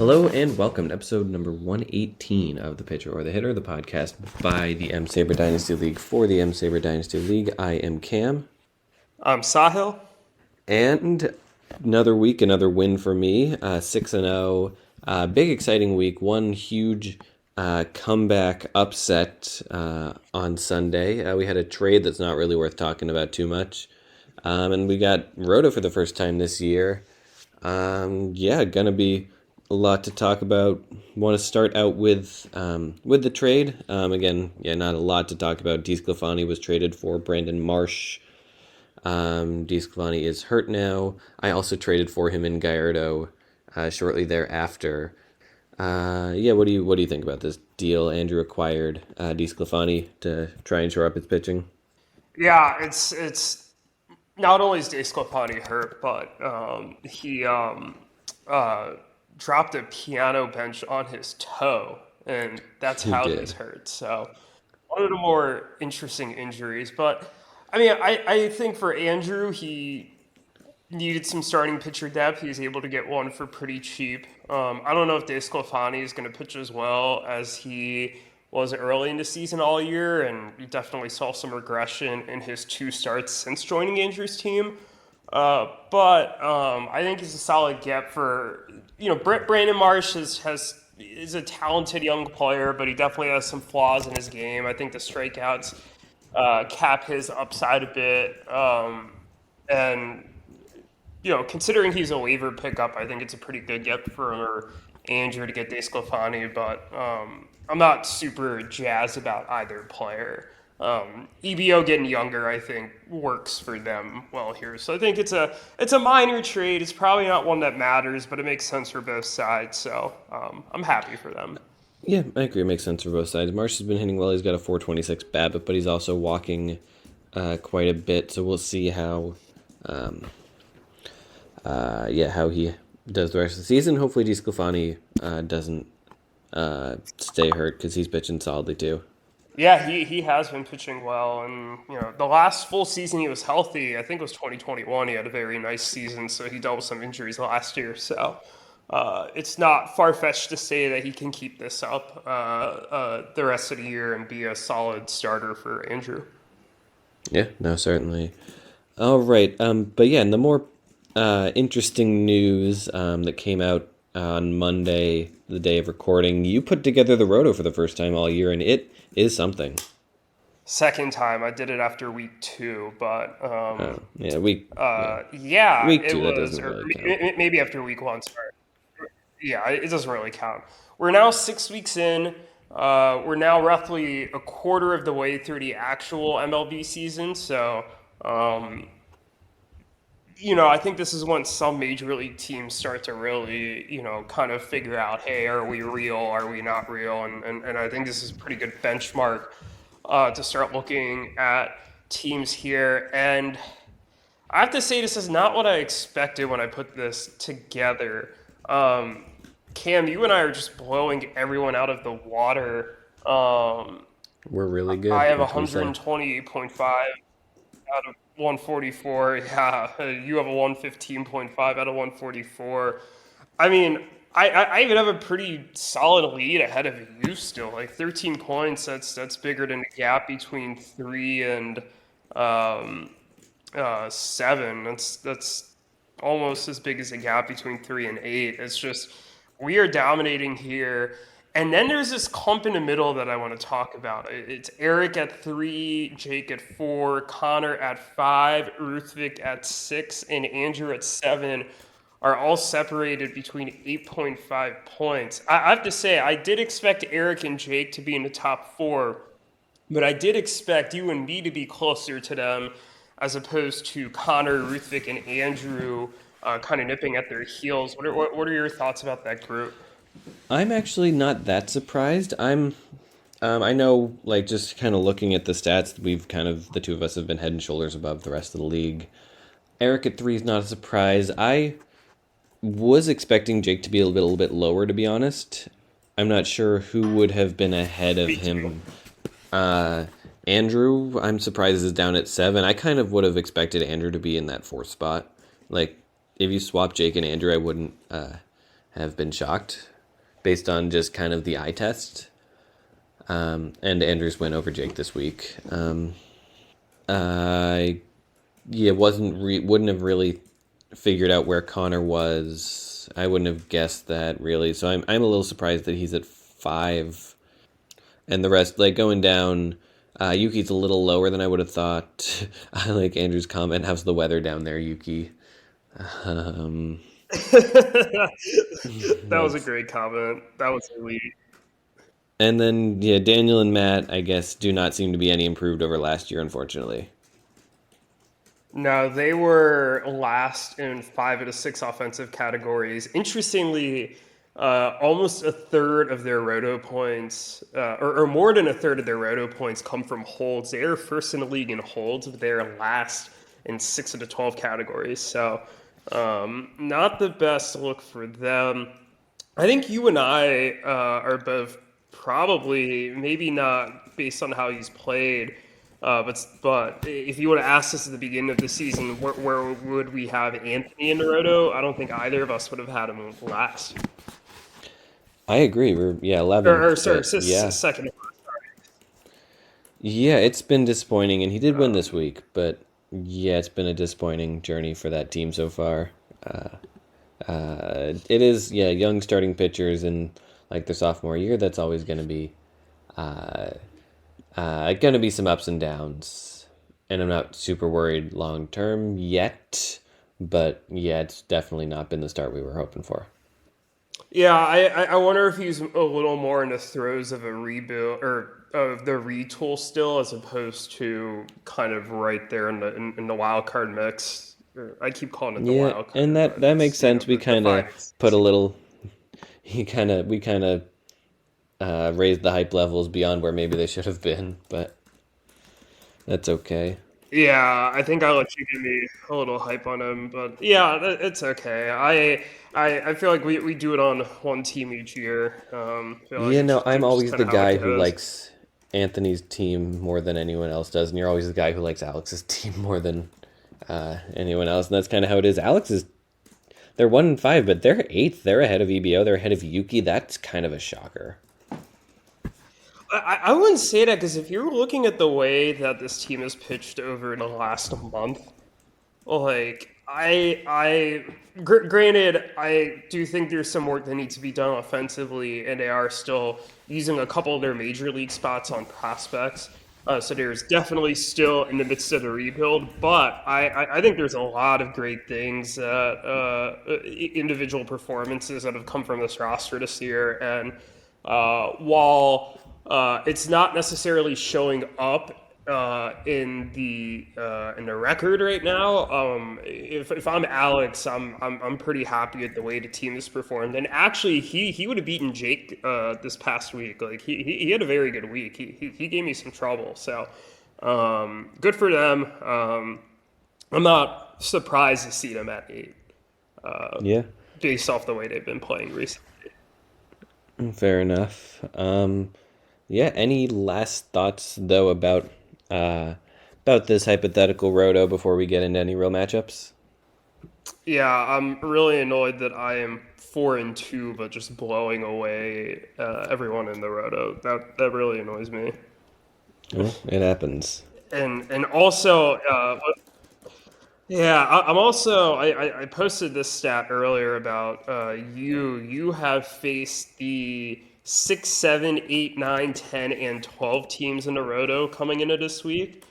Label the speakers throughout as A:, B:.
A: Hello and welcome to episode number 118 of The Pitcher or the Hitter, the podcast by the M-SABR Dynasty League for the M-SABR Dynasty League. I am Cam.
B: I'm Sahil.
A: And another week, another win for me, 6-0. Big exciting week, one huge comeback upset on Sunday. We had a trade that's not really worth talking about too much. And we got Roto for the first time this year. Gonna be a lot to talk about. Want to start out with the trade. Not a lot to talk about. DeSclafani was traded for Brandon Marsh. DeSclafani is hurt now. I also traded for him in Gallardo shortly thereafter. What do you think about this deal? Andrew acquired DeSclafani to try and shore up his pitching.
B: Yeah, it's not only is DeSclafani hurt, but he dropped a piano bench on his toe, and that's how he's hurt. So one of the more interesting injuries. But I mean, I think for Andrew, he needed some starting pitcher depth. He was able to get one for pretty cheap. I don't know if DeSclafani is going to pitch as well as he was early in the season all year, and we definitely saw some regression in his 2 starts since joining Andrew's team. But I think he's a solid get for, Brandon Marsh is a talented young player, but he definitely has some flaws in his game. I think the strikeouts cap his upside a bit. Considering he's a waiver pickup, I think it's a pretty good get for Andrew to get DeSclafani, but I'm not super jazzed about either player. EBO getting younger, I think, works for them well here. So I think it's a minor trade. It's probably not one that matters, but it makes sense for both sides. So I'm happy for them.
A: Yeah, I agree. It makes sense for both sides. Marsh has been hitting well. He's got a 426 BABIP, but he's also walking quite a bit. So we'll see how he does the rest of the season. Hopefully DeSclafani doesn't stay hurt because he's pitching solidly too.
B: Yeah, he has been pitching well, and the last full season he was healthy, I think it was 2021. He had a very nice season, so he dealt with some injuries last year. So it's not far-fetched to say that he can keep this up the rest of the year and be a solid starter for Andrew.
A: Yeah, no, certainly. All right, and the more interesting news that came out on Monday, the day of recording, you put together the Roto for the first time all year, and it is something.
B: Second time. I did it after week 2, but
A: week 2. That doesn't really count.
B: Maybe after week 1. Sorry. Yeah, it doesn't really count. We're now 6 weeks in. We're now roughly a quarter of the way through the actual MLB season, so I think this is when some major league teams start to really, kind of figure out, hey, are we real? Are we not real? And I think this is a pretty good benchmark to start looking at teams here. And I have to say, this is not what I expected when I put this together. Cam, you and I are just blowing everyone out of the water.
A: We're really good.
B: I have 128.5 out of 144. Yeah, you have a 115.5 out of 144. I mean, I even have a pretty solid lead ahead of you still. Like 13 points. That's bigger than the gap between 3 and 7. That's almost as big as the gap between 3 and 8. It's just we are dominating here. And then there's this clump in the middle that I want to talk about. It's Erik at 3, Jake at 4, Conor at 5, Ruthvik at 6, and Andrew at 7 are all separated between 8.5 points. I have to say, I did expect Erik and Jake to be in the top 4, but I did expect you and me to be closer to them as opposed to Conor, Ruthvik, and Andrew kind of nipping at their heels. What are your thoughts about that group?
A: I'm actually not that surprised. I know, just kind of looking at the stats, the two of us have been head and shoulders above the rest of the league. Erik at 3 is not a surprise. I was expecting Jake to be a little bit lower, to be honest. I'm not sure who would have been ahead of him. Andrew, I'm surprised, is down at 7. I kind of would have expected Andrew to be in that 4th spot. If you swap Jake and Andrew, I wouldn't have been shocked. based on just kind of the eye test. And Andrew's win over Jake this week. I wouldn't have really figured out where Conor was. I wouldn't have guessed that really. So I'm a little surprised that he's at 5, and the rest like going down. Yuki's a little lower than I would have thought. I like Andrew's comment. How's the weather down there, Yuki? Um,
B: That was a
A: that's
B: great comment. That was elite.
A: and then yeah, Daniel and Matt, I guess, do not seem to be any improved over last year, unfortunately.
B: No, they were last in 5 of the 6 offensive categories. Interestingly, almost a third of their roto points, or more than a third of their roto points, come from holds. They are first in the league in holds, but they're last in 6 of the 12 categories. So, not the best look for them. I think you and I are both probably, maybe not based on how he's played, but if you would have asked us at the beginning of the season, where would we have Anthony in Naruto? I don't think either of us would have had him last.
A: I agree. We're 11th,
B: Sorry,
A: but yeah,
B: second.
A: yeah, it's been disappointing, and he did win this week, but yeah, it's been a disappointing journey for that team so far. It is, yeah, young starting pitchers in like their sophomore year. That's always going to be some ups and downs, and I'm not super worried long term yet. But yeah, it's definitely not been the start we were hoping for.
B: Yeah, I wonder if he's a little more in the throes of a rebuild or of the retool still, as opposed to kind of right there in the wild card mix. Or I keep calling it the
A: Yeah,
B: wild
A: and
B: card, but
A: that makes
B: it's
A: sense. We
B: the
A: kind of
B: finals.
A: put a little. We kind of raised the hype levels beyond where maybe they should have been, but that's okay.
B: Yeah, I think I'll let you give me a little hype on him, but yeah, it's okay. I feel like we do it on one team each year. I feel like
A: Yeah, no, I'm
B: it's just
A: always
B: kind
A: the
B: of how it
A: guy who
B: goes.
A: likes Anthony's team more than anyone else does, and you're always the guy who likes Alex's team more than anyone else, and that's kind of how it is. They're 1-5, but they're eighth. They're ahead of EBO. They're ahead of Yuki. That's kind of a shocker.
B: I wouldn't say that because if you're looking at the way that this team has pitched over the last month, like granted, I do think there's some work that needs to be done offensively, and they are still using a couple of their major league spots on prospects. So there's definitely still in the midst of the rebuild, but I think there's a lot of great things that individual performances that have come from this roster this year, and while it's not necessarily showing up in the record right now. If I'm Alex, I'm pretty happy with the way the team has performed. And actually, he would have beaten Jake this past week. Like he had a very good week. He gave me some trouble. So good for them. I'm not surprised to see them at 8,
A: Yeah,
B: based off the way they've been playing recently.
A: fair enough. Yeah, any last thoughts though about this hypothetical roto before we get into any real matchups?
B: Yeah, I'm really annoyed that I am 4-2, but just blowing away everyone in the roto. That really annoys me.
A: Well, it happens.
B: And also, yeah, I'm also I posted this stat earlier about you have faced the 6, 7, 8, 9, 10, and 12 teams in the roto coming into this week.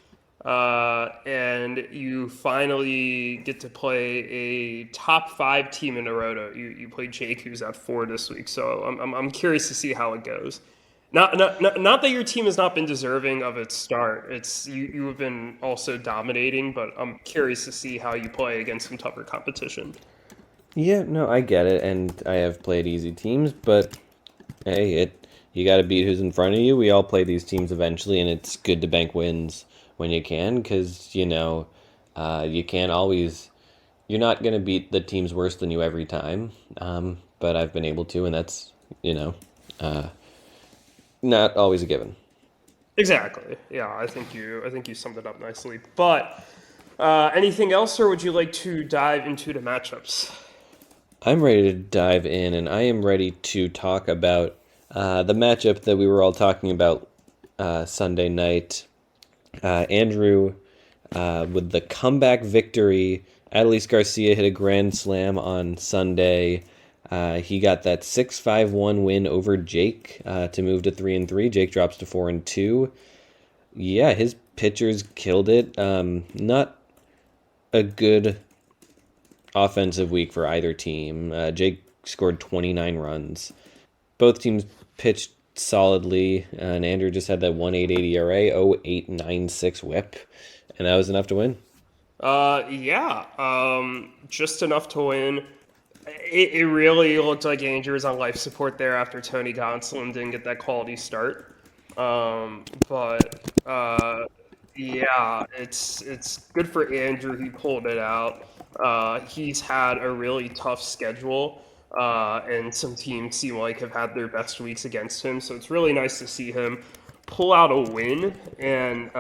B: And you finally get to play a top 5 team in Naruto. You played Jake, who's at 4 this week, so I'm curious to see how it goes. Not that your team has not been deserving of its start. It's you have been also dominating, but I'm curious to see how you play against some tougher competition.
A: Yeah, no, I get it, and I have played easy teams, but hey, it you got to beat who's in front of you. We all play these teams eventually, and it's good to bank wins when you can, because you can't always. You're not gonna beat the teams worse than you every time, but I've been able to, and that's uh, not always a given.
B: Exactly. Yeah, I think you summed it up nicely. But anything else, or would you like to dive into the matchups?
A: I'm ready to dive in, and I am ready to talk about the matchup that we were all talking about Sunday night. Andrew with the comeback victory. Adolis Garcia hit a grand slam on Sunday. He got that 6-5-1 win over Jake to move to 3-3. Jake drops to 4-2. Yeah, his pitchers killed it. Not a good offensive week for either team. Jake scored 29 runs. Both teams pitched solidly, and Andrew just had that 1.88 ERA, 0.896 WHIP, and that was enough to win.
B: Just enough to win. It really looked like Andrew was on life support there after Tony Gonsolin didn't get that quality start. But it's good for Andrew. He pulled it out. He's had a really tough schedule, and some teams seem like have had their best weeks against him. So it's really nice to see him pull out a win and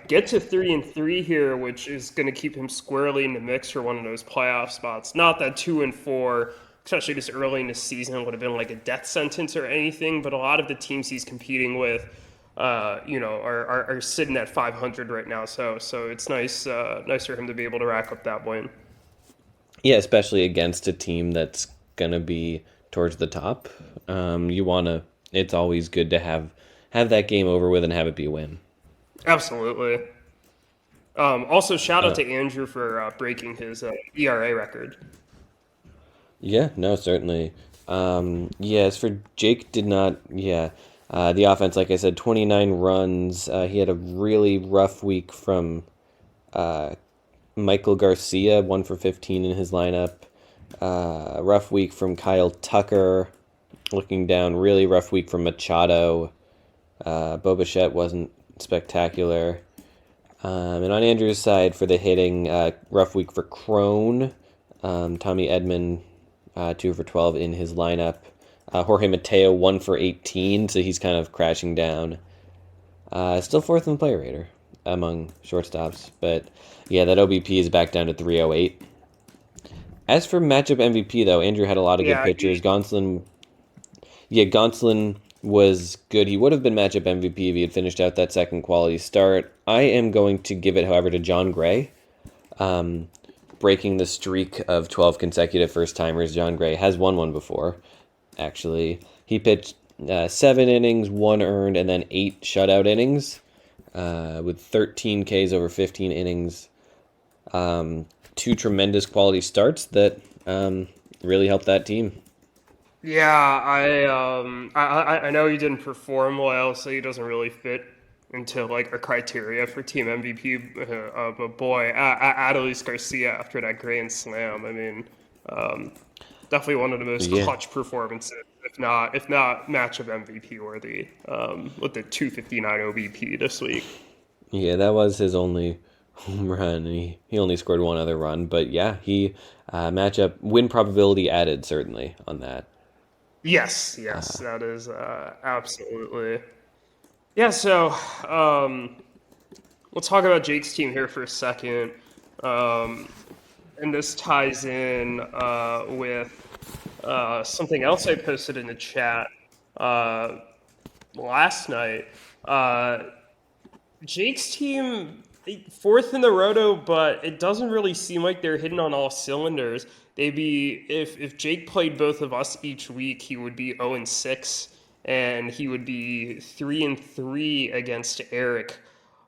B: get to 3-3 here, which is going to keep him squarely in the mix for one of those playoff spots. Not that 2-4, especially this early in the season, would have been like a death sentence or anything, but a lot of the teams he's competing with are sitting at 500 right now. So it's nice for him to be able to rack up that win.
A: Yeah, especially against a team that's gonna be towards the top. It's always good to have that game over with and have it be a win.
B: Absolutely. Also, shout out to Andrew for breaking his ERA record.
A: Yeah, no, certainly. As for Jake, did not. Yeah, the offense, like I said, 29 runs. He had a really rough week from Michael Garcia, 1 for 15 in his lineup. Rough week from Kyle Tucker. Looking down, really rough week from Machado. Bobichette wasn't spectacular. And on Andrew's side for the hitting, rough week for Crone. Tommy Edman, 2 for 12 in his lineup. Jorge Mateo, 1 for 18, so he's kind of crashing down. Still fourth in the play rater among shortstops. But yeah, that OBP is back down to 308. As for matchup MVP, though, Andrew had a lot of good pitchers. Gonsolin was good. He would have been matchup MVP if he had finished out that second quality start. I am going to give it, however, to John Gray. Breaking the streak of 12 consecutive first-timers. John Gray has won one before, actually. He pitched 7 innings, 1 earned, and then 8 shutout innings with 13 Ks over 15 innings. 2 tremendous quality starts that really helped that team.
B: Yeah, I know he didn't perform well, so he doesn't really fit into like a criteria for team MVP. But boy, Adolis Garcia after that grand slam, I mean, definitely one of the most clutch performances, if not matchup MVP worthy, with the 259 OBP this week.
A: Yeah, that was his only home run. He only scored one other run, but yeah, he matchup win probability added certainly on that.
B: Yes, that is absolutely. Yeah, so we'll talk about Jake's team here for a second. And this ties in with something else I posted in the chat last night. Jake's team, fourth in the Roto, but it doesn't really seem like they're hitting on all cylinders. If Jake played both of us each week, he would be 0-6, and he would be 3-3 against Erik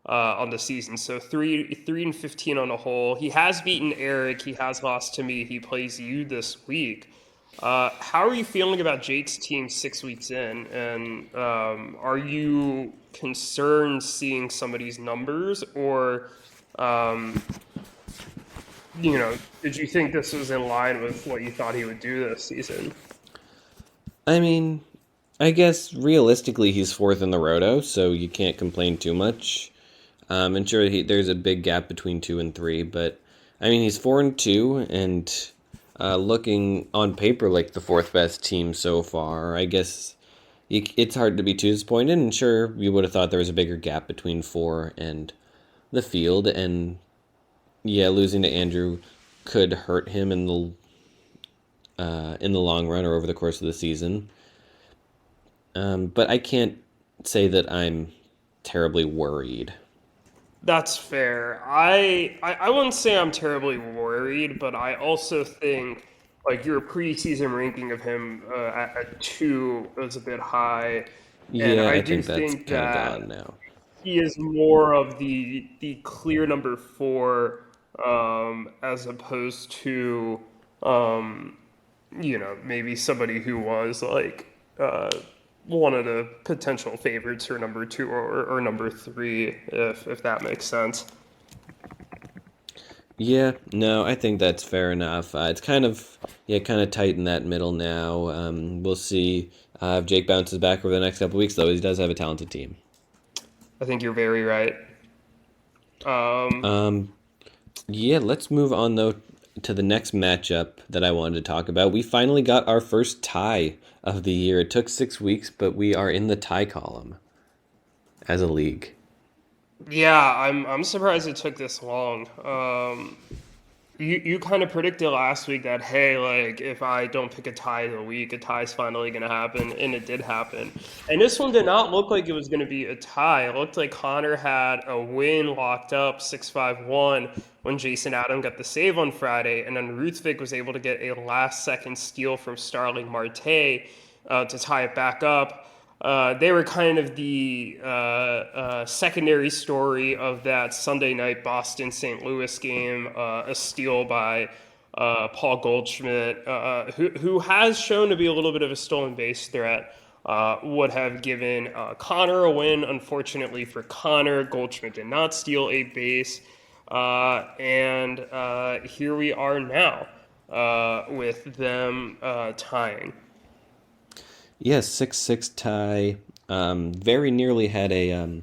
B: on the season. So 3-15 on the whole. He has beaten Erik. He has lost to me. He plays you this week. How are you feeling about Jake's team 6 weeks in? And are you concerned seeing some of these numbers, or did you think this was in line with what you thought he would do this season?
A: I mean, I guess realistically he's fourth in the Roto, so you can't complain too much. And sure, there's a big gap between 2 and 3, but I mean he's 4-2 and looking on paper like the fourth best team so far. I guess it's hard to be too disappointed. And sure, we would have thought there was a bigger gap between 4 and the field, and yeah, losing to Andrew could hurt him in the in the long run or over the course of the season. But I can't say that I'm terribly worried.
B: That's fair. I wouldn't say I'm terribly worried, but I also think like your preseason ranking of him at 2 was a bit high, and
A: Yeah,
B: I
A: I
B: do
A: think that's
B: think
A: kind of
B: that
A: gone now.
B: he is more of the clear number 4, as opposed to maybe somebody who was like one of the potential favorites for number 2 or number 3, if that makes sense.
A: Yeah, no, I think that's fair enough. It's kind of tight in that middle now. We'll see if Jake bounces back over the next couple weeks, though. He does have a talented team.
B: I think you're very right. Um,
A: Um, yeah, let's move on, though, to the next matchup that I wanted to talk about. We finally got our first tie of the year. It took 6 weeks, but we are in the tie column as a league.
B: yeah, I'm surprised it took this long. You kind of predicted last week that hey, like if I don't pick a tie of the week, a tie's finally gonna happen, and it did happen. And this one did not look like it was gonna be a tie. It looked like Connor had a win locked up 6-5-1 when Jason Adam got the save on Friday, and then Ruthvik was able to get a last second steal from Starling Marte to tie it back up. They were kind of the secondary story of that Sunday night Boston St. Louis game, a steal by Paul Goldschmidt, who has shown to be a little bit of a stolen base threat. Would have given Connor a win. Unfortunately for Connor, Goldschmidt did not steal a base. And here we are now with them tying.
A: Yes, 6-6 tie. Very nearly had a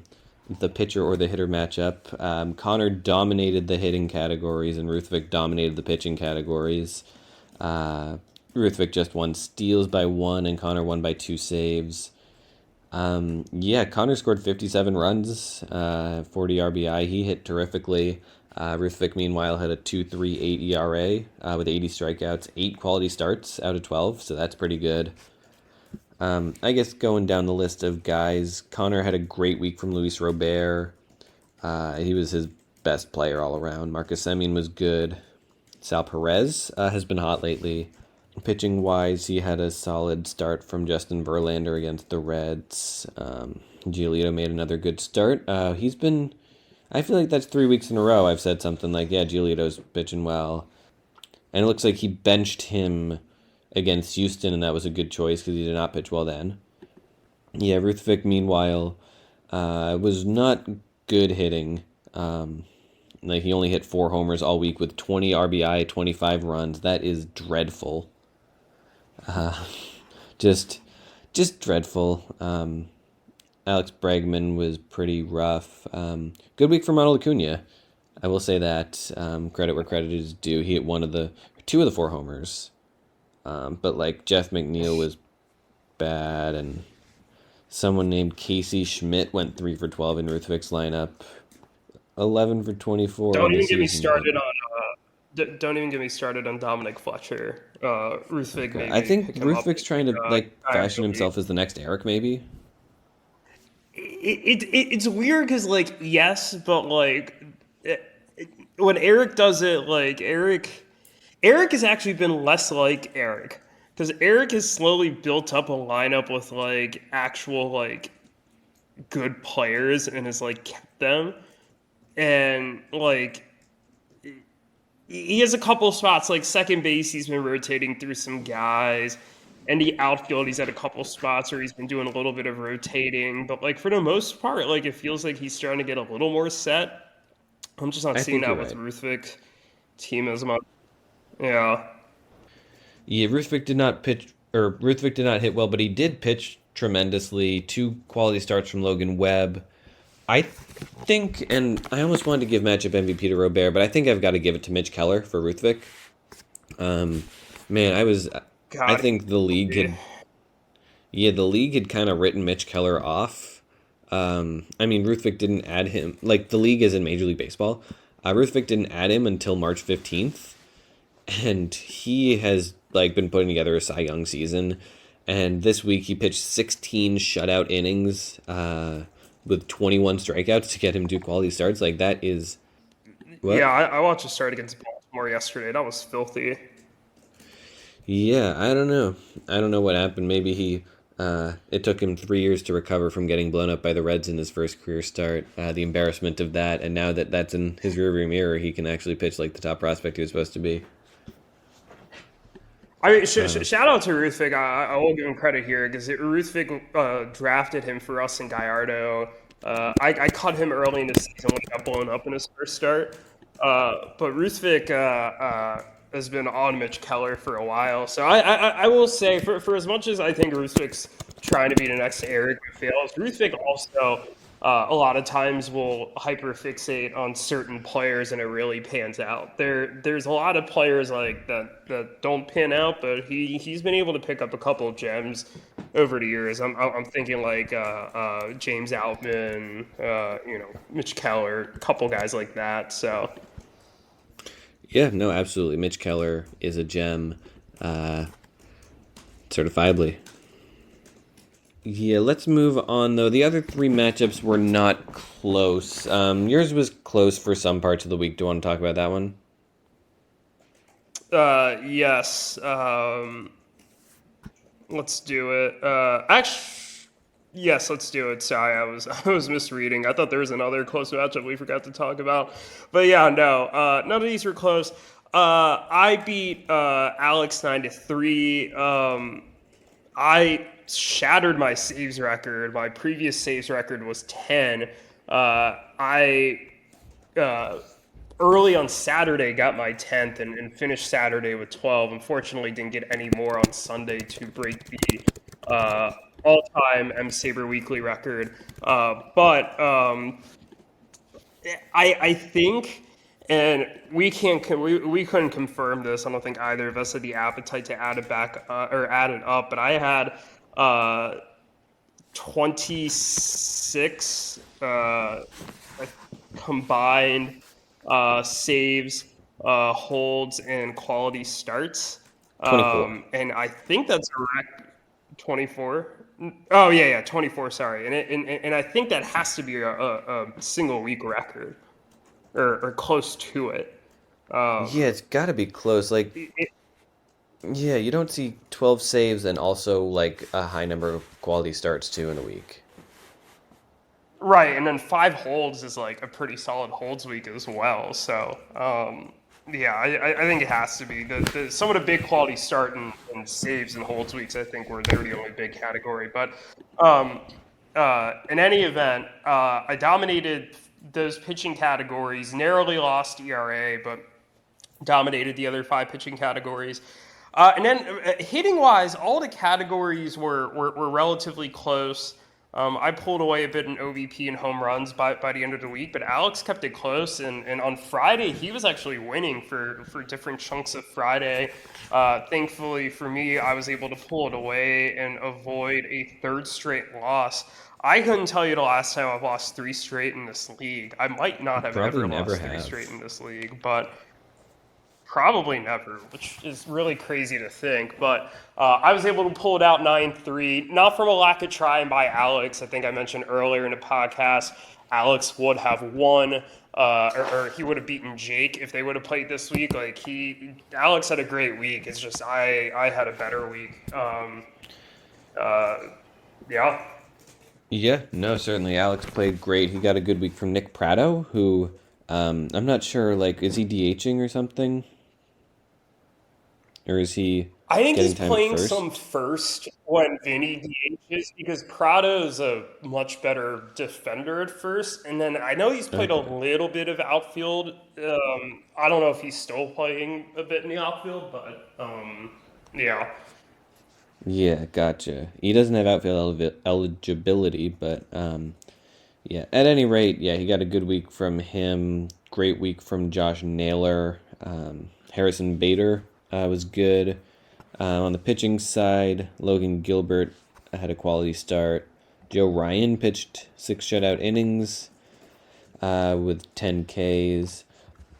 A: the pitcher or the hitter matchup. Connor dominated the hitting categories, and Ruthvik dominated the pitching categories. Uh, Ruthvik just won steals by 1, and Connor won by 2 saves. Yeah, Connor scored 57 runs, 40 RBI. He hit terrifically. Ruthvik, meanwhile, had a 2.38 ERA with 80 strikeouts, 8 quality starts out of 12, so that's pretty good. I guess going down the list of guys, Connor had a great week from Luis Robert. He was his best player all around. Marcus Semien was good. Sal Perez has been hot lately. Pitching wise, he had a solid start from Justin Verlander against the Reds. Giolito made another good start. He's been. I feel like that's 3 weeks in a row I've said something like, yeah, Giolito's pitching well. And it looks like he benched him against Houston, and that was a good choice because he did not pitch well then. Yeah, Ruthvik, meanwhile, was not good hitting. Like he only hit 4 homers all week with 20 RBI, 25 runs. That is dreadful. Just, just dreadful. Alex Bregman was pretty rough. Good week for Ronald Acuna. I will say that. Credit where credit is due. He hit 2 of the 4 homers. But like Jeff McNeil was bad, and someone named Casey Schmidt went 3 for 12 in Ruthvik's lineup. 11 for 24
B: Don't
A: on the
B: even get me
A: season. But
B: started on. Don't even get me started on Dominic Fletcher. Ruthvik
A: yeah,
B: made
A: I
B: me
A: think
B: pick him up.
A: Ruthvik's trying to like fashion
B: IFLD.
A: himself as the next Erik, maybe.
B: It's weird because like yes, but like when Erik does it, like Erik has actually been less like Erik because Erik has slowly built up a lineup with like actual like good players and has like kept them and like he has a couple spots like second base he's been rotating through some guys and the outfield he's had a couple spots where he's been doing a little bit of rotating but like for the most part like it feels like he's starting to get a little more set. I'm just not
A: I
B: seeing
A: think you're
B: that with
A: right.
B: Ruthvik team as much. Yeah.
A: Yeah, Ruthvik did not hit well, but he did pitch tremendously. 2 quality starts from Logan Webb. I think, and I almost wanted to give matchup MVP to Robert, but I think I've got to give it to Mitch Keller for Ruthvik. Man, I
B: God.
A: think the league had kind of written Mitch Keller off. I mean, Ruthvik didn't add him, like the league is in Major League Baseball. Ruthvik didn't add him until March 15th. and he has like been putting together a Cy Young season. And this week he pitched 16 shutout innings with 21 strikeouts to get him 2 quality starts. Like that is
B: Yeah,
A: what?
B: I watched a start against Baltimore yesterday. That was filthy.
A: Yeah, I don't know. I don't know what happened. Maybe it took him 3 years to recover from getting blown up by the Reds in his first career start. The embarrassment of that, and now that that's in his rearview mirror, he can actually pitch like the top prospect he was supposed to be.
B: I mean, shout out to Ruthvik. I will give him credit here because Ruthvik drafted him for us in Gallardo. I caught him early in the season when he got blown up in his first start. But Ruthvik has been on Mitch Keller for a while. So I will say, for as much as I think Ruthvik's trying to be the next Erik who fails, Ruthvik also a lot of times will hyperfixate on certain players and it really pans out. There's a lot of players like that don't pan out, but he's been able to pick up a couple of gems over the years. I'm thinking like James Outman, Mitch Keller, a couple guys like that. So
A: Yeah, no, absolutely. Mitch Keller is a gem, certifiably. Yeah, let's move on though. The other three matchups were not close. Yours was close for some parts of the week. Do you want to talk about that one?
B: yes, let's do it. Yes, let's do it. Sorry, I was misreading. I thought there was another close matchup we forgot to talk about, but yeah, no, none of these were close. I beat Alex 9-3. I shattered my saves record. My previous saves record was 10. I early on Saturday got my 10th and finished Saturday with 12. Unfortunately, didn't get any more on Sunday to break the all-time M-SABR weekly record. I think, and we couldn't confirm this. I don't think either of us had the appetite to add it back or add it up. But I had 26 combined saves, holds, and quality starts.
A: 24.
B: And I think that's a 24. Oh yeah, 24. Sorry, and I think that has to be a single week record or close to it.
A: Yeah, it's got to be close. Like,
B: It,
A: yeah, you don't see 12 saves and also like a high number of quality starts too in a week.
B: right, and then 5 holds is like a pretty solid holds week as well. So yeah, I think it has to be some of the big quality start and saves and holds weeks. I think they're the only big category, but um, in any event, I dominated those pitching categories, narrowly lost ERA, but dominated the other 5 pitching categories. And then hitting wise, all the categories were relatively close. I pulled away a bit in OVP and home runs by the end of the week, but Alex kept it close. And on Friday, he was actually winning for different chunks of Friday. Thankfully for me, I was able to pull it away and avoid a third straight loss. I couldn't tell you the last time I've lost 3 straight in this league. I might not have
A: Probably
B: ever
A: never
B: lost three
A: have.
B: straight in this league, but probably never, which is really crazy to think. But I was able to pull it out 9-3, not from a lack of trying by Alex. I think I mentioned earlier in the podcast, Alex would have won, or he would have beaten Jake if they would have played this week. Alex had a great week. It's just I had a better week. Uh, yeah.
A: Yeah, no, certainly. Alex played great. He got a good week from Nick Prado, who I'm not sure, like, is he DHing or something? Or is he
B: I think
A: getting
B: he's
A: time at
B: playing some
A: first?
B: first when Vinny DHs because Prado's a much better defender at first. And then I know he's played a
A: Okay.
B: little bit of outfield. I don't know if he's still playing a bit in the outfield, but yeah.
A: Yeah, gotcha. He doesn't have eligibility, but yeah. At any rate, yeah, he got a good week from him. Great week from Josh Naylor. Harrison Bader was good. On the pitching side, Logan Gilbert had a quality start. Joe Ryan pitched 6 shutout innings with 10 Ks.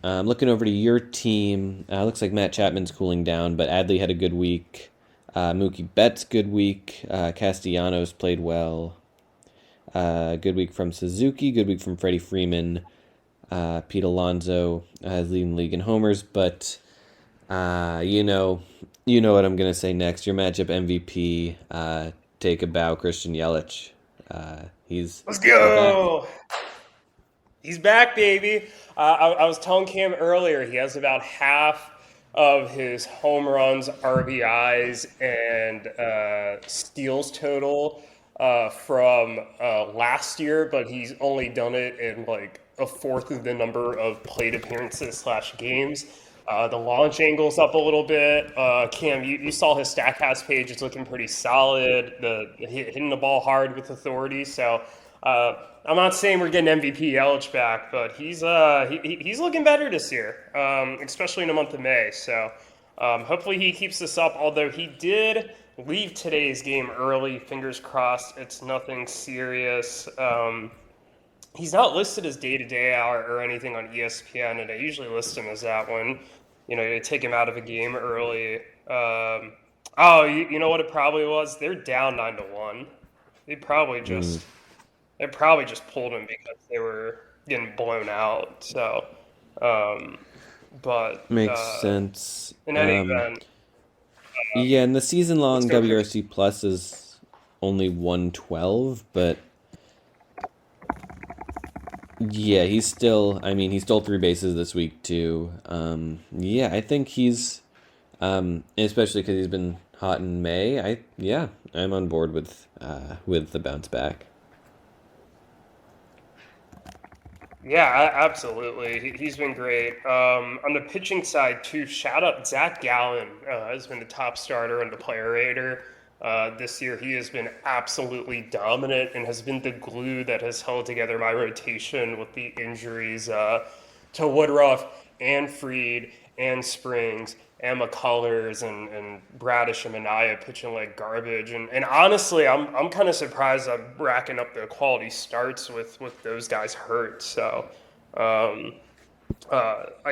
A: Looking over to your team, looks like Matt Chapman's cooling down, but Adley had a good week. Mookie Betts, good week. Castellanos played well. Good week from Suzuki. Good week from Freddie Freeman. Pete Alonso is leading the league in homers, but you know what I'm gonna say next. Your matchup MVP. Take a bow, Christian Yelich. He's
B: Let's
A: back.
B: go. He's back, baby. I was telling Cam earlier, he has about half of his home runs, RBIs, and steals total from last year, but he's only done it in like a fourth of the number of plate appearances slash games. The launch angle's up a little bit. Cam, you saw his Statcast page; it's looking pretty solid. Hitting the ball hard with authority. So I'm not saying we're getting MVP Yelich back, but he's looking better this year, especially in the month of May. So hopefully he keeps this up. Although he did leave today's game early, fingers crossed it's nothing serious. He's not listed as day-to-day hour or anything on ESPN, and I usually list him as that when you take him out of a game early. You know what it probably was? They're down 9-1. They probably just. They probably just pulled him because they were getting blown out. So, but
A: Makes sense.
B: in any event,
A: Yeah, and the season-long
B: go,
A: WRC Plus is only 112, but yeah, he stole 3 bases this week too. Yeah, I think he's, especially because he's been hot in May. I'm on board with the bounce back.
B: yeah, absolutely. He's been great. On the pitching side, too, shout out Zach Gallen has been the top starter on the player rater. This year, he has been absolutely dominant and has been the glue that has held together my rotation with the injuries to Woodruff and Fried and Springs and McCullers and Bradish and Minaya pitching like garbage. And honestly, I'm kind of surprised I'm racking up the quality starts with those guys hurt. So, like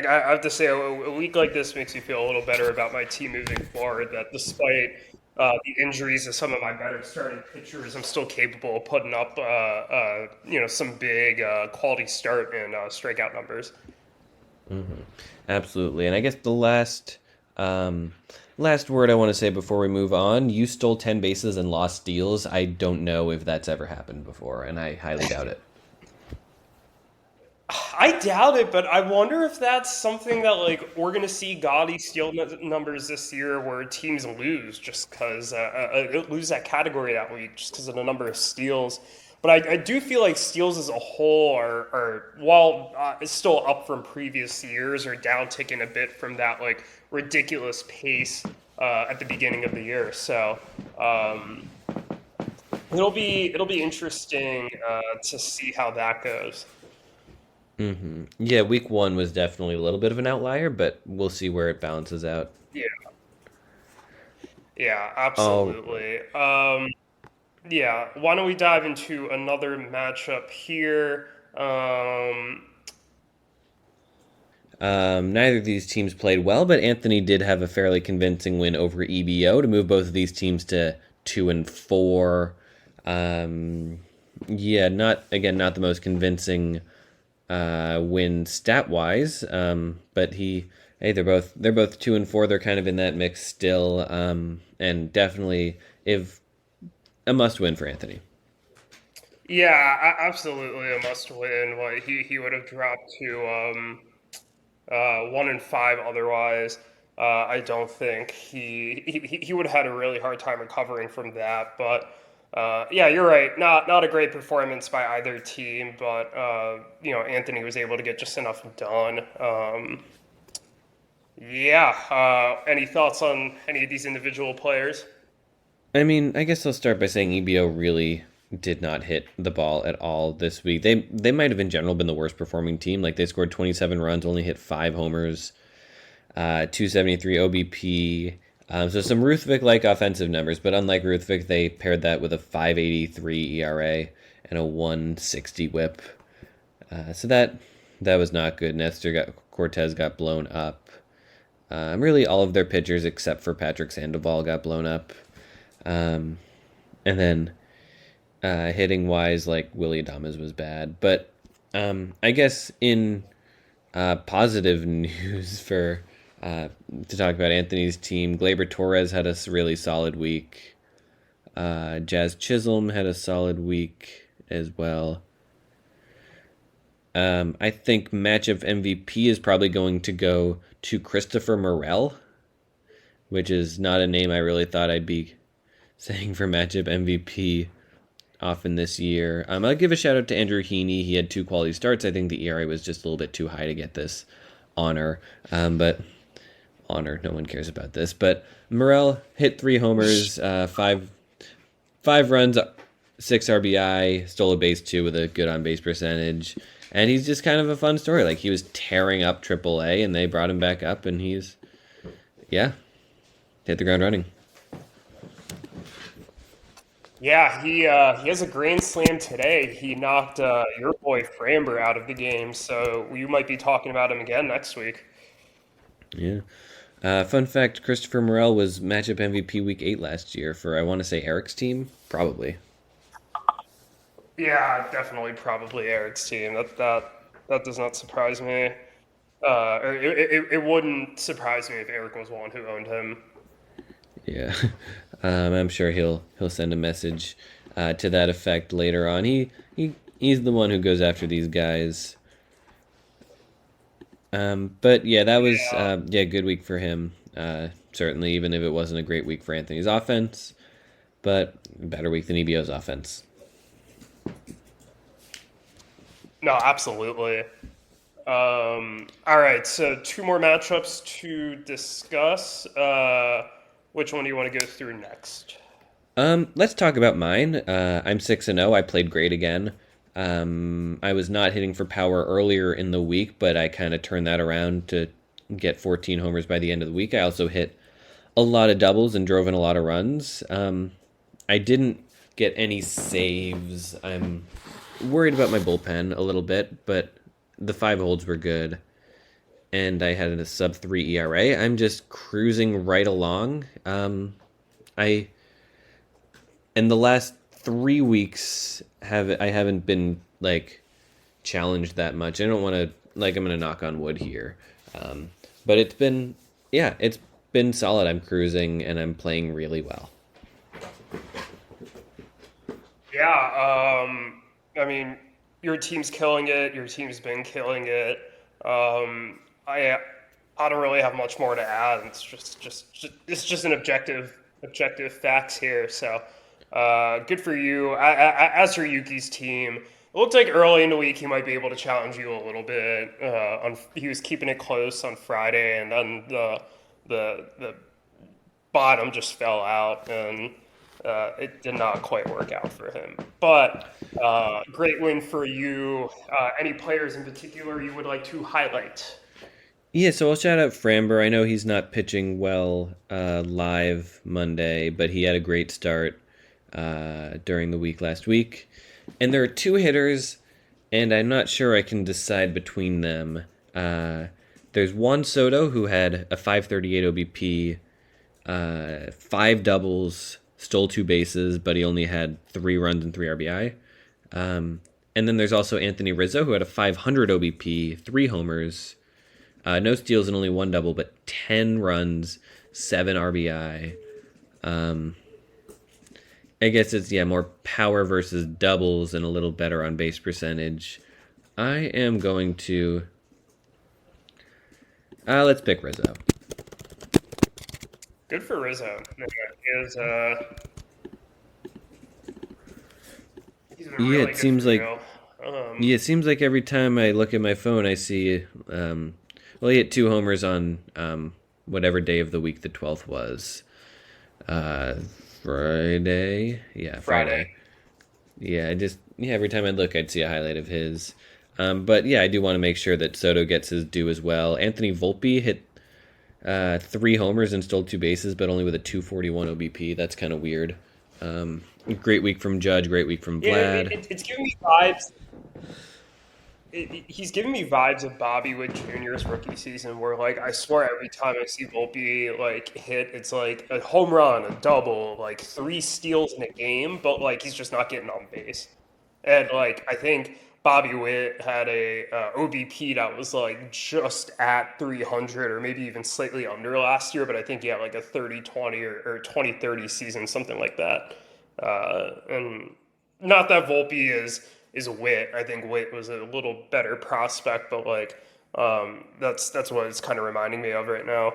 B: I have to say, a week like this makes me feel a little better about my team moving forward. That despite the injuries of some of my better starting pitchers, I'm still capable of putting up some big quality start and strikeout numbers.
A: Absolutely, and I guess the last word I want to say before we move on, you stole 10 bases and lost steals. I don't know if that's ever happened before, and I highly doubt it.
B: I doubt it, but I wonder if that's something that like we're gonna see gaudy steal numbers this year, where teams lose just because lose that category that week just because of the number of steals. But I do feel like steals as a whole are while it's still up from previous years, or down ticking a bit from that like ridiculous pace at the beginning of the year. So it'll be interesting to see how that goes.
A: Yeah, week 1 was definitely a little bit of an outlier, but we'll see where it balances out.
B: Yeah, yeah,
A: Oh,
B: absolutely. Yeah, why don't we dive into another matchup here?
A: neither of these teams played well, but Anthony did have a fairly convincing win over EBO to move both of these teams to 2-4. Yeah, not the most convincing win stat wise, but they're both 2-4. They're kind of in that mix still, and definitely if a must win for Anthony.
B: Yeah, absolutely a must win. What he would have dropped to 1-5 otherwise. I don't think he would have had a really hard time recovering from that. But yeah, you're right. Not a great performance by either team, but Anthony was able to get just enough done. Yeah. Any thoughts on any of these individual players?
A: I guess I'll start by saying EBO really did not hit the ball at all this week. They might have in general been the worst performing team. Like they scored 27 runs, only hit 5 homers, 273 OBP. So some Ruthvik like offensive numbers, but unlike Ruthvik, they paired that with a 5.83 ERA and a 1.60 WHIP. So that that was not good. Cortez got blown up. Really, all of their pitchers except for Patrick Sandoval got blown up. And then hitting wise, like Willie Adames was bad. But I guess in positive news for to talk about Anthony's team, Gleyber Torres had a really solid week. Jazz Chisholm had a solid week as well. I think matchup MVP is probably going to go to Christopher Morel, which is not a name I really thought I'd be saying for matchup MVP often this year. I'll give a shout out to Andrew Heaney. He had 2 quality starts. I think the ERA was just a little bit too high to get this honor. But honor, no one cares about this. But Morel hit 3 homers, five runs, 6 RBI, stole a base 2 with a good on base percentage. And he's just kind of a fun story. Like, he was tearing up AAA, and they brought him back up, and he's, hit the ground running.
B: Yeah, he has a grand slam today. He knocked your boy Framber out of the game, so you might be talking about him again next week.
A: Yeah. Fun fact, Christopher Morel was matchup MVP week 8 last year for, I want to say, Eric's team? Probably.
B: Yeah, definitely, probably Eric's team. That does not surprise me. It wouldn't surprise me if Erik was one who owned him.
A: Yeah, I'm sure he'll send a message to that effect later on. He's the one who goes after these guys. But yeah, that was good week for him. Certainly, even if it wasn't a great week for Anthony's offense, but better week than EBO's offense.
B: No, absolutely. All right, so 2 more matchups to discuss. Which one do you want to go through next?
A: Let's talk about mine. I'm 6-0. I played great again. I was not hitting for power earlier in the week, but I kind of turned that around to get 14 homers by the end of the week. I also hit a lot of doubles and drove in a lot of runs. I didn't get any saves. I'm worried about my bullpen a little bit, but the 5 holds were good. And I had a sub-3 ERA. I'm just cruising right along. In the last 3 weeks, I haven't been like challenged that much. I don't want to I'm going to knock on wood here, but it's been solid. I'm cruising and I'm playing really well.
B: Yeah, I mean, your team's killing it. Your team's been killing it. I don't really have much more to add. It's just an objective facts here. So good for you. As for Yuki's team, it looked like early in the week he might be able to challenge you a little bit. He was keeping it close on Friday, and then the bottom just fell out, and it did not quite work out for him. But great win for you. Any players in particular you would like to highlight?
A: Yeah, so I'll shout out Framber. I know he's not pitching well live Monday, but he had a great start during the week last week. And there are 2 hitters, and I'm not sure I can decide between them. There's Juan Soto, who had a 538 OBP, 5 doubles, stole 2 bases, but he only had 3 runs and 3 RBI. And then there's also Anthony Rizzo, who had a 500 OBP, 3 homers, no steals and only 1 double, but 10 runs, 7 RBI. I guess it's, more power versus doubles and a little better on base percentage. I am going to... let's pick Rizzo.
B: Good for Rizzo.
A: It seems like it seems like every time I look at my phone, I see he hit 2 homers on whatever day of the week the 12th was. Friday. Yeah, Friday. Yeah, every time I look, I'd see a highlight of his. But yeah, I do want to make sure that Soto gets his due as well. Anthony Volpe hit 3 homers and stole 2 bases, but only with a 241 OBP. That's kind of weird. Great week from Judge, great week from Vlad.
B: It's giving me vibes. he's giving me vibes of Bobby Witt Jr.'s rookie season, where like I swear every time I see Volpe like hit, it's like a home run, a double, like three steals in a game, but like he's just not getting on base. And like I think Bobby Witt had a OBP that was like just at 300 or maybe even slightly under last year, but I think he had like a 30-20 or 20-30 season, something like that. And not that Volpe is Witt. I think Witt was a little better prospect, but like that's what it's kind of reminding me of right now.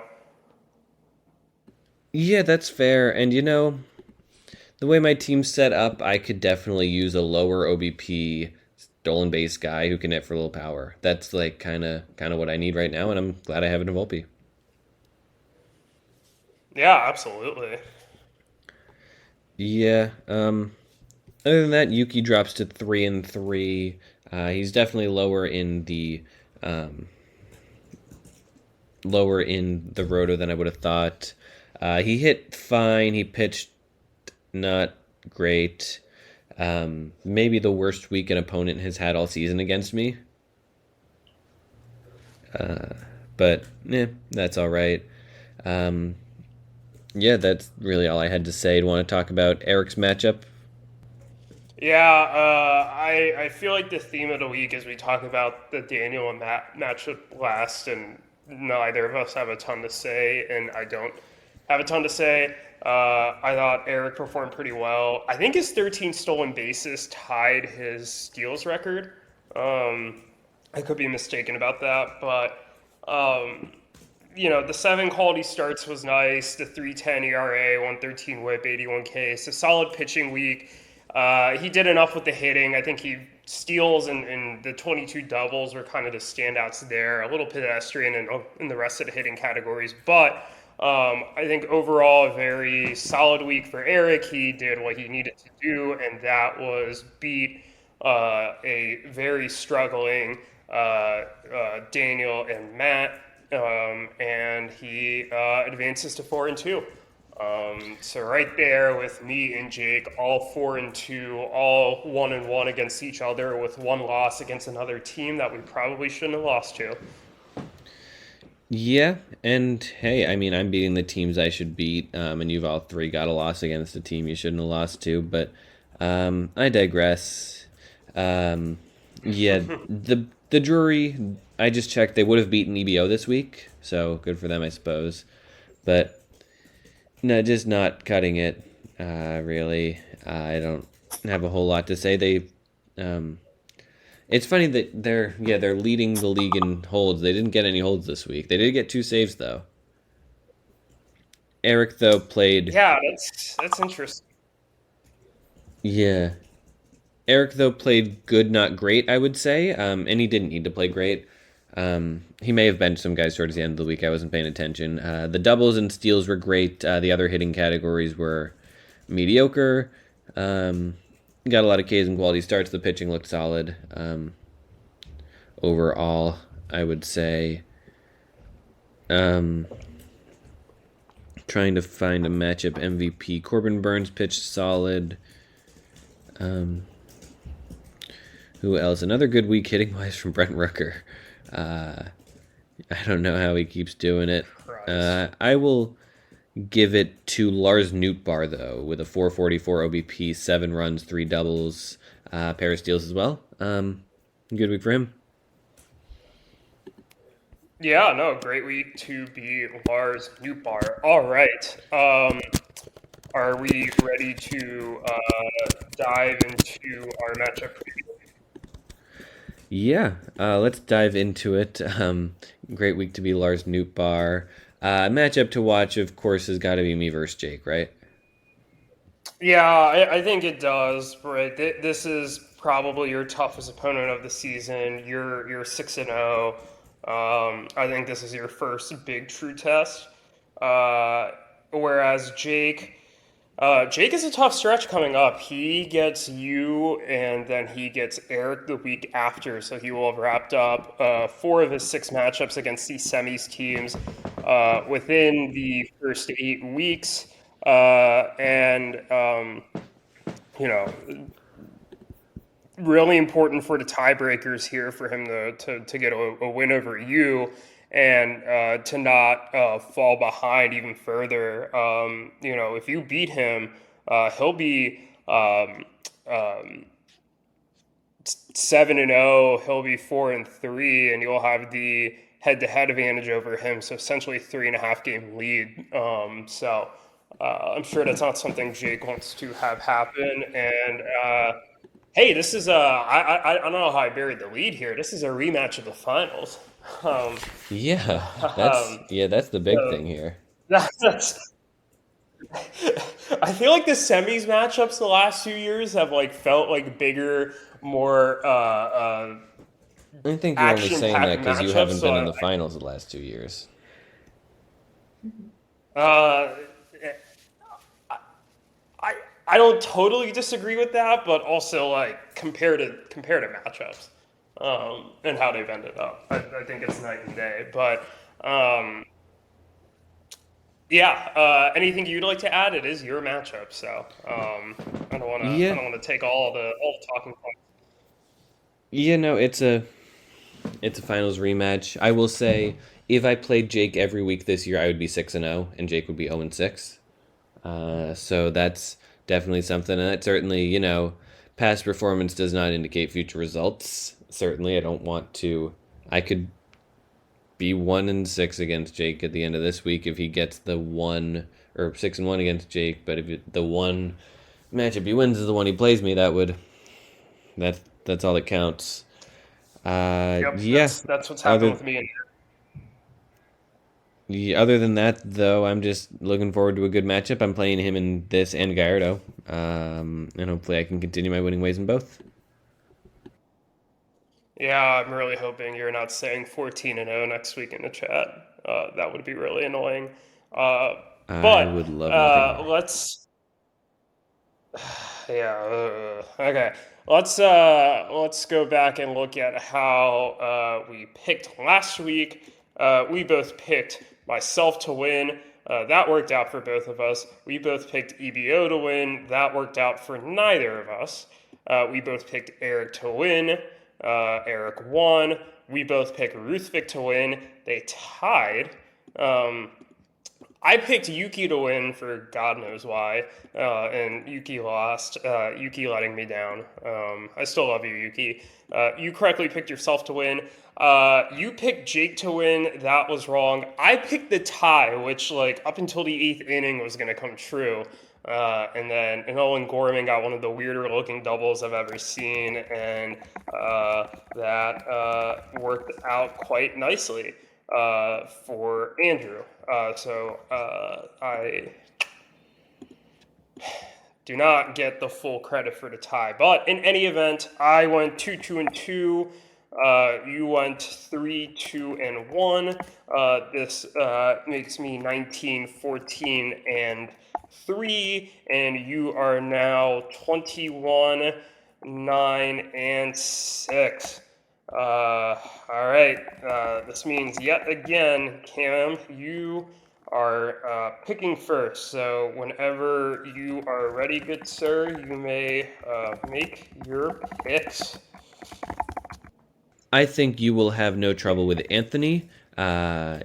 A: Yeah, that's fair. And the way my team's set up, I could definitely use a lower OBP stolen base guy who can hit for a little power. That's like kind of what I need right now, and I'm glad I have it in Volpe.
B: Yeah, absolutely.
A: Yeah. Other than that, Yuki drops to 3-3. He's definitely um, lower in the roto than I would have thought. He hit fine. He pitched not great. Maybe the worst week an opponent has had all season against me. But that's all right. Um, yeah, that's really all I had to say. Do you want to talk about Eric's matchup?
B: Yeah, I feel like the theme of the week is we talk about the Daniel and Matt matchup last, and neither of us have a ton to say, and I don't have a ton to say. I thought Erik performed pretty well. I think his 13 stolen bases tied his steals record. Um, I could be mistaken about that, but um, the seven quality starts was nice. The 3.10 ERA, 113 WHIP, 81 Ks. A solid pitching week. He did enough with the hitting. I think he steals and the 22 doubles were kind of the standouts there. A little pedestrian in the rest of the hitting categories, but I think overall a very solid week for Erik. He did what he needed to do, and that was beat a very struggling Daniel and Matt, and he advances to 4-2. So right there with me and Jake, all 4-2, all 1-1 against each other, with one loss against another team that we probably shouldn't have lost to.
A: Yeah, and hey, I mean, I'm beating the teams I should beat, and you've all three got a loss against a team you shouldn't have lost to, but I digress. Um, yeah, the Drury, I just checked, they would have beaten EBO this week, so good for them, I suppose. But no, just not cutting it, really. I don't have a whole lot to say. Um, it's funny that they're leading the league in holds. They didn't get any holds this week. They did get two saves though. Erik though played
B: Yeah, that's interesting.
A: yeah. Erik though played good, not great. I would say, and he didn't need to play great. He may have benched some guys towards the end of the week. I wasn't paying attention. The doubles and steals were great. The other hitting categories were mediocre. Got a lot of Ks and quality starts. The pitching looked solid. Overall, I would say. Um, Trying to find a matchup MVP. Corbin Burns pitched solid. Um, who else? Another good week hitting wise from Brent Rooker. Uh, I don't know how he keeps doing it.
B: Christ.
A: I will give it to Lars Nootbaar, though, with a 444 OBP, 7 runs, 3 doubles, pair of steals as well. Good week for him.
B: Yeah, no, great week to be Lars Nootbaar. All right. Are we ready to dive into our matchup preview?
A: Yeah, let's dive into it. Great week to be Lars Nootbaar. Matchup to watch, of course, has got to be me versus Jake, right?
B: Yeah, I think it does. Right, this is probably your toughest opponent of the season. You're 6-0. I think this is your first big true test. Uh, Whereas Jake is a tough stretch coming up. He gets you, and then he gets Erik the week after. So he will have wrapped up 4 of his 6 matchups against these semis teams within the first 8 weeks. And you know, really important for the tiebreakers here for him to get a win over you and to not fall behind even further. If you beat him, he'll be 7-0. He'll be 4-3, and you'll have the head-to-head advantage over him. So essentially, 3.5 game lead. I'm sure that's not something Jake wants to have happen. And hey, this is I don't know how I buried the lead here. This is a rematch of the finals. Um,
A: Yeah,
B: um,
A: that's the big
B: so
A: thing here.
B: that's I feel like the semis matchups the last 2 years have like felt like bigger, more
A: I think you're only saying
B: action-packed
A: that because you
B: matchups.
A: haven't
B: So
A: been in the finals the last 2 years.
B: uh, I I don't totally disagree with that, but also like compare to matchups and how they've ended up. I think it's night and day. But um, yeah, anything you'd like to add? It is your matchup, so I
A: Yeah,
B: don't wanna take all the talking points.
A: no, it's a finals rematch. I will say, if I played Jake every week this year, I would be 6-0, and Jake would be 0-6. So that's definitely something, and that certainly, past performance does not indicate future results. Certainly, I don't want to. I could be 1-6 against Jake at the end of this week if he gets the one, or 6-1 against Jake. But if the one matchup he wins is the one he plays me, that's all that counts.
B: Yep,
A: Yeah.
B: that's what's happened
A: Other
B: with me. And
A: other than that, though, I'm just looking forward to a good matchup. I'm playing him in this and Gallardo, and hopefully I can continue my winning ways in both.
B: yeah, I'm really hoping you're not saying 14-0 next week in the chat. That would be really annoying. Uh,
A: I
B: but
A: would love nothing more.
B: let's Yeah. Okay. Let's go back and look at how we picked last week. We both picked myself to win. That worked out for both of us. We both picked EBO to win. That worked out for neither of us. We both picked Erik to win. Erik won. We both picked Ruthvik to win. They tied. Um, I picked Yuki to win for God knows why, and Yuki lost. Yuki letting me down. I still love you, Yuki. You correctly picked yourself to win. You picked Jake to win. That was wrong. I picked the tie, which like up until the eighth inning was going to come true. And then Nolan Gorman got one of the weirder looking doubles I've ever seen, and that worked out quite nicely for Andrew. I do not get the full credit for the tie. But in any event, I went 2-2-2. You went 3-2-1. This makes me 19-14-3, and you are now 21-9-6. All right. This means yet again, Cam, you are picking first. So whenever you are ready, good sir, you may make your picks.
A: I think you will have no trouble with Anthony,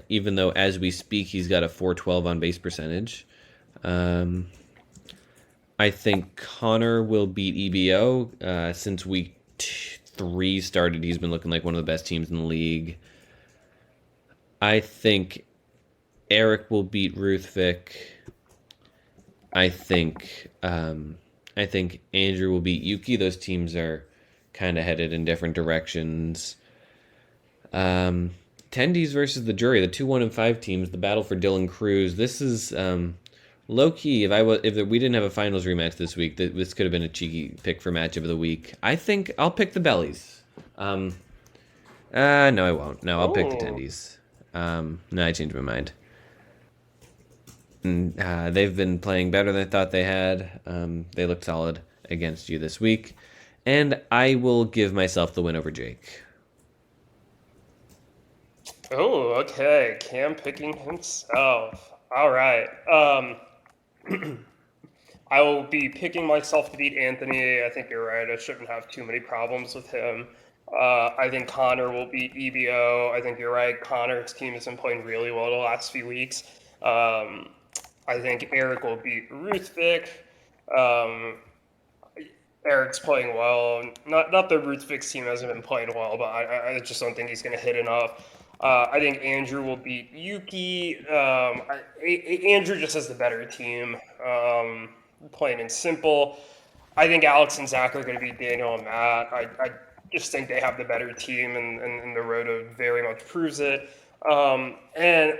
A: even though as we speak he's got a 412 on base percentage. Um, I think Conor will beat EBO. Since week 3 started, he's been looking like one of the best teams in the league. I think Erik will beat Ruthvik. I think I think Andrew will beat Yuki. Those teams are kind of headed in different directions. Tendies versus the jury, the 2-1-5 teams, the battle for Dylan Cruz. This is low key. If we didn't have a finals rematch this week, this could have been a cheeky pick for matchup of the week. I think I'll pick the bellies. No, I won't. No, I'll pick the
B: Oh,
A: tendies. No, I changed my mind. And, they've been playing better than I thought they had. They looked solid against you this week, and I will give myself the win over Jake.
B: oh, okay. Cam picking himself. All right. I will be picking myself to beat Anthony. I think you're right. I shouldn't have too many problems with him. I think Conor will beat EBO. I think you're right. Conor's team has been playing really well the last few weeks. I think Erik will beat Ruthvik. Um, Eric's playing well. Not that Ruthvik's team hasn't been playing well, but I just don't think he's going to hit enough. I think Andrew will beat Yuki. Andrew just has the better team, plain and simple. I think Alex and Zach are going to beat Daniel and Matt. I just think they have the better team, and the Roto very much proves it. And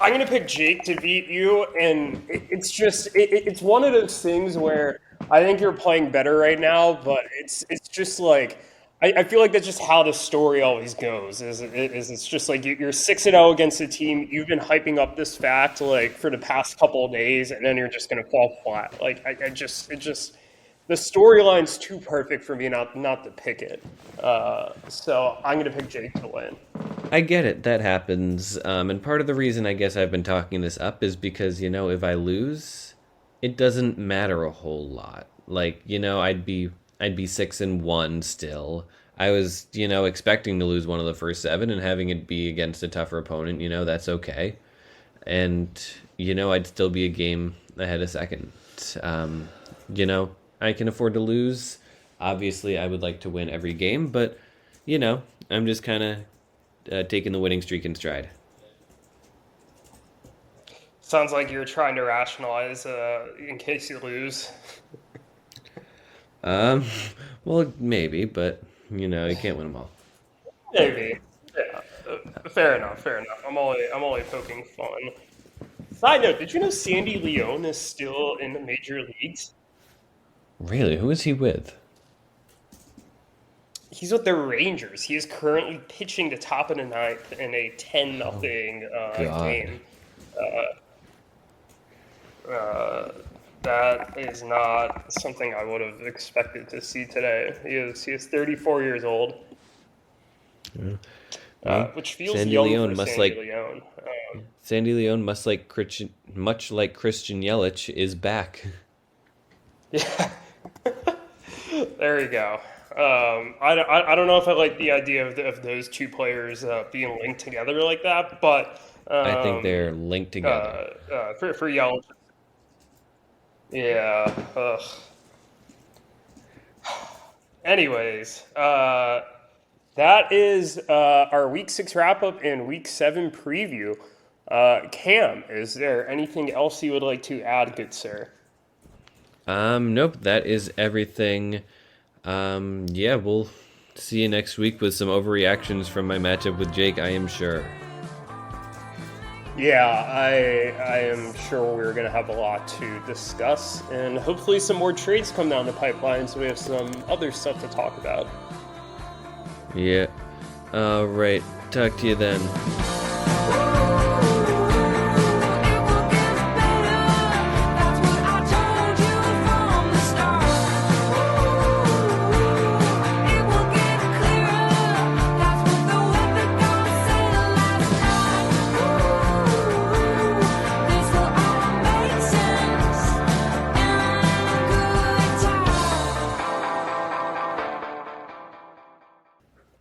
B: I'm going to pick Jake to beat you, and it's one of those things where I think you're playing better right now, but it's just like I feel like that's just how the story always goes. It's just like you're 6-0 against a team you've been hyping up this fact like for the past couple of days, and then you're just going to fall flat. Like I just it just the storyline's too perfect for me not to pick it. So I'm going to pick Jake to win.
A: I get it. That happens. And part of the reason I guess I've been talking this up is because, if I lose, it doesn't matter a whole lot. Like, I'd be 6-1 still. I was, expecting to lose one of the first 7 and having it be against a tougher opponent, that's okay. And, I'd still be a game ahead of second. I can afford to lose. Obviously, I would like to win every game, but, I'm just kind of taking the winning streak in stride.
B: Sounds like you're trying to rationalize in case you lose.
A: Um, well, maybe, but you can't win them all.
B: Maybe. Yeah. Fair enough. Fair enough. I'm only poking fun. Side note: did you know Sandy Leone is still in the major leagues?
A: Really, who is he with?
B: He's with the Rangers. He is currently pitching the top of the ninth in a 10
A: Oh
B: nothing
A: God.
B: game. Uh, that is not something I would have expected to see today. He is 34 years old,
A: Yeah. Well,
B: which feels
A: Sandy
B: young for
A: Leone must
B: Sandy
A: like
B: Leone.
A: Sandy Leone must like Christian, much like Christian Yelich is back.
B: Yeah, there you go. I don't know if I like the idea of those two players being linked together like that, but
A: I think they're linked together.
B: for Yelich, yeah. Ugh. Anyways, that is our Week 6 wrap up and Week 7 preview. Cam, is there anything else you would like to add, good sir?
A: Nope, that is everything. Yeah, we'll see you next week with some overreactions from my matchup with Jake, I am sure.
B: Yeah, I am sure we're going to have a lot to discuss, and hopefully some more trades come down the pipeline so we have some other stuff to talk about.
A: Yeah. All right. Talk to you then.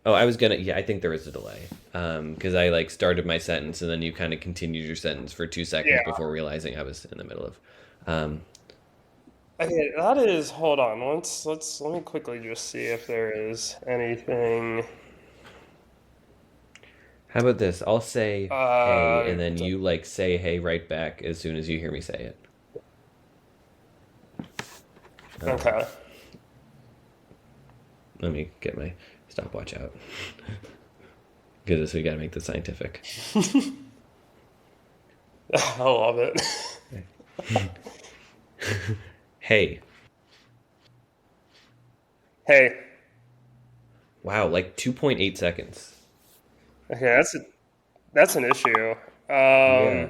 A: Oh, I think there is a delay. Because I started my sentence and then you kind of continued your sentence for 2 seconds
B: Yeah.
A: before realizing I was in the middle of. Um,
B: Okay, that is. Hold on. Let me quickly just see if there is anything.
A: how about this? I'll say hey,
B: Uh,
A: and then you say hey right back as soon as you hear me say it.
B: okay.
A: Let me get my stopwatch out. Because we got to make this scientific.
B: I love it.
A: Hey.
B: Hey.
A: Wow, 2.8 seconds.
B: Okay, that's an issue.
A: Yeah.